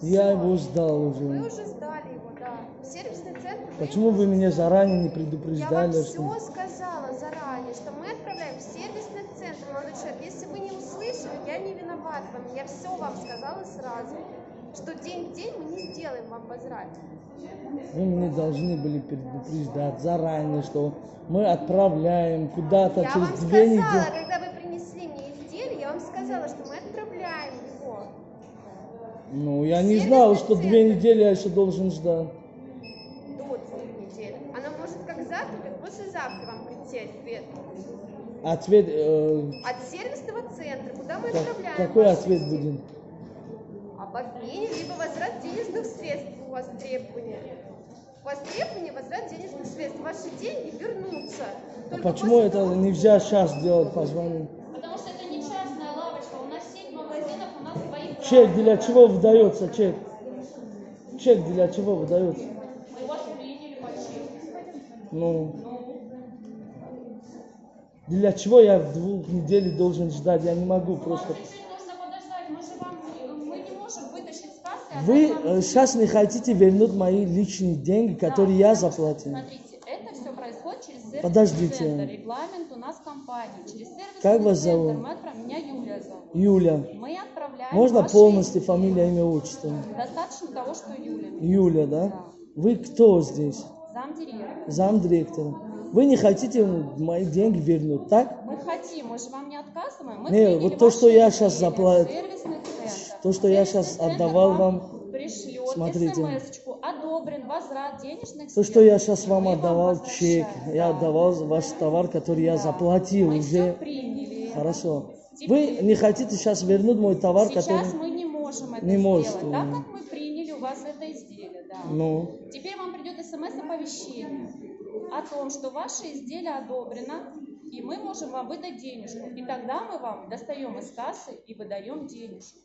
Я его сдал Вы уже. уже сдали его, да. В сервисный центр. Почему вы меня заранее не Я вам предупреждали? все сказала заранее, что мы отправляем в сервисный центр, молодой человек. Если вы не услышали, я не виноват вам. Я все вам сказала сразу, что день в день мы не сделаем вам возврат. Вы меня должны были предупреждать заранее, что мы отправляем куда-то Я через вам 2 сказала, недели. когда вы принесли мне изделие, я вам сказала, что мы отправляем его. Ну, я не Сервисный знал, что 2 центр. недели я еще должен ждать. До 2 недель. Она может как завтра, как послезавтра вам прийти ответ. Ответ, От сервисного центра, куда мы отправляем. какой ваши ответ изделия. будет? Об обмене, либо возврат денежных средств у вас требования. У вас требование возврат денежных средств. Ваши деньги вернутся. А почему это нельзя сейчас делать, позвонить? Потому что это не частная лавочка, у нас сеть магазинов, у нас своих. Чек для чего выдается, чек? Чек для чего выдается? Мы вас приняли по чеку. Ну, для чего я в 2 недель должен ждать? Я не могу просто. Вам чуть-чуть нужно подождать, мы не можем вытащить с кассы. Вы сейчас не хотите вернуть мои личные деньги, которые я заплатил? Смотрите, это все происходит через сервисный Подождите. центр. Регламент у нас компании. Через сервисный Как вас центр зовут? мы отправляем. Меня Юлия зовут. Юля. Мы отправляем. Можно ваши полностью изделия. фамилия, имя, отчество? Достаточно того, что Юля. Юля, да? Вы кто здесь? Замдиректора. Замдиректора. Вы не хотите мои деньги вернуть, так? Мы хотим, мы же вам не отказываем. Мы Не, приняли вот то, ваши что я сейчас изделия в заплатил, сервисный центр. то, что я Сервисный сейчас центр отдавал вам, пришлет смотрите. смс-очку, одобрен возврат денежных то, средств. что я сейчас И вам мы отдавал чек, возвращаем. я Да. отдавал ваш товар, который я Да. заплатил Мы все уже. приняли. Хорошо. Теперь- Вы не хотите сейчас вернуть мой товар, Сейчас который... мы не можем это Не можете. сделать, так как мы приняли у вас это изделие. Да. Ну, Теперь вам придет смс-оповещение о том, что ваше изделие одобрено, и мы можем вам выдать денежку. И тогда мы вам достаем из кассы и выдаем денежку.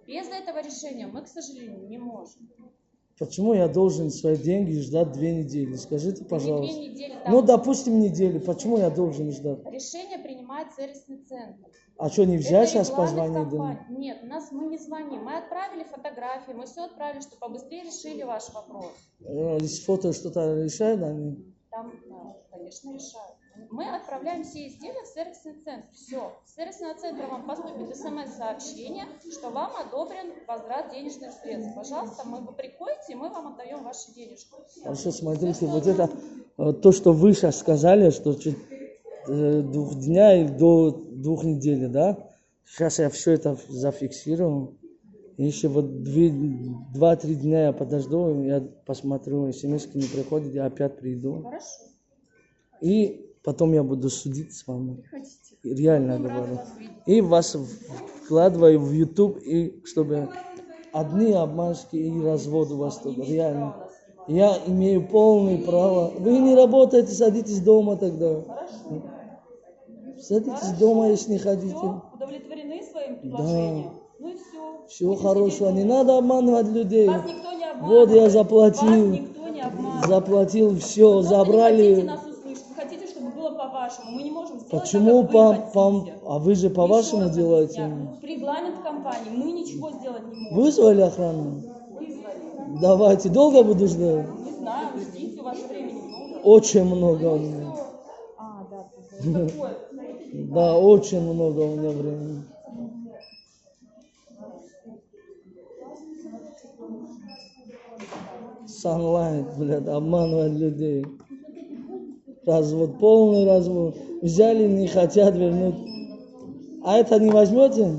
Без этого решения мы, к сожалению, не можем. почему я должен свои деньги ждать 2 недели? Скажите, Не пожалуйста. 2 недели, там Ну, допустим, неделю. Почему я должен ждать? решение принимает сервисный центр. А что, нельзя Это сейчас регламент позвонить? компании. Нет, мы не звоним. Мы отправили фотографии, мы все отправили, чтобы побыстрее решили ваш вопрос. Из фото что-то решают они? Там, конечно, решают. Мы отправляем все изделия в сервисный центр. Все. С сервисного центра вам поступит смс-сообщение, что вам одобрен возврат денежных средств. Пожалуйста, вы приходите, и мы вам отдаем ваши денежки. Хорошо, смотрите, вот это, то, что вы сейчас сказали, что чуть 2 дня или до 2 недель, да? Сейчас я все это зафиксирую. Еще вот 2-3 дня я подожду, я посмотрю, смс не приходит, я опять приду. Хорошо. И потом я буду судить с вами. Приходите. Реально Будем рады говорю. вас видеть. И вас вкладываю в YouTube, и чтобы одни обманщики и развод у вас тут. Реально. Я имею полное право. Вы не работаете, садитесь дома тогда. Хорошо. Садитесь дома, если не хотите. Все, удовлетворены своим предложением? Ну и все. Всего хорошего. Не надо обманывать людей. Вас никто не обманывает. Вот я Вас заплатил. никто не обманывает. Заплатил все, Вы просто не хотите забрали. нас услышать. Вы хотите, чтобы было по-вашему. Мы не можем сделать Почему так, как вы хотите. а вы же Еще по-вашему раз делаете? объясняю. Регламент компании. Мы ничего сделать не можем. Вызвали охрану? Вызвали. Давайте, долго буду ждать? Не знаю, ждите, ваше времени много. Очень много у меня. А, да. Какое? Да, очень много у меня времени. Sunlight, блядь, обманывать людей. Развод, полный развод. Взяли, не хотят вернуть. А это не возьмете?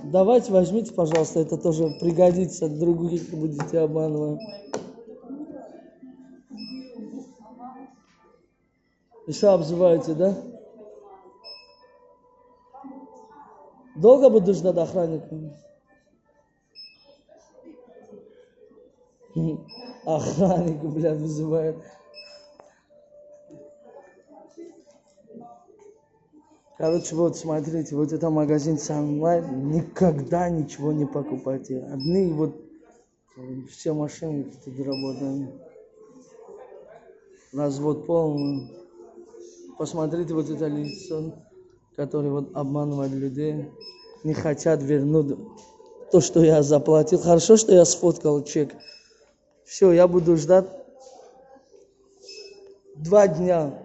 Давайте возьмите, пожалуйста, это тоже пригодится. Других будете обманывать. Еще обзываете, да? Долго буду ждать охранника? Охранник, блядь, вызывает. Короче, вот смотрите, вот это магазин Sunlight, никогда ничего не покупайте. Одни вот все машины тут работают. Развод полный. Посмотрите вот это лицо, которое вот обманывает людей, не хотят вернуть то, что я заплатил. Хорошо, что я сфоткал чек. Все, я буду ждать 2 дня.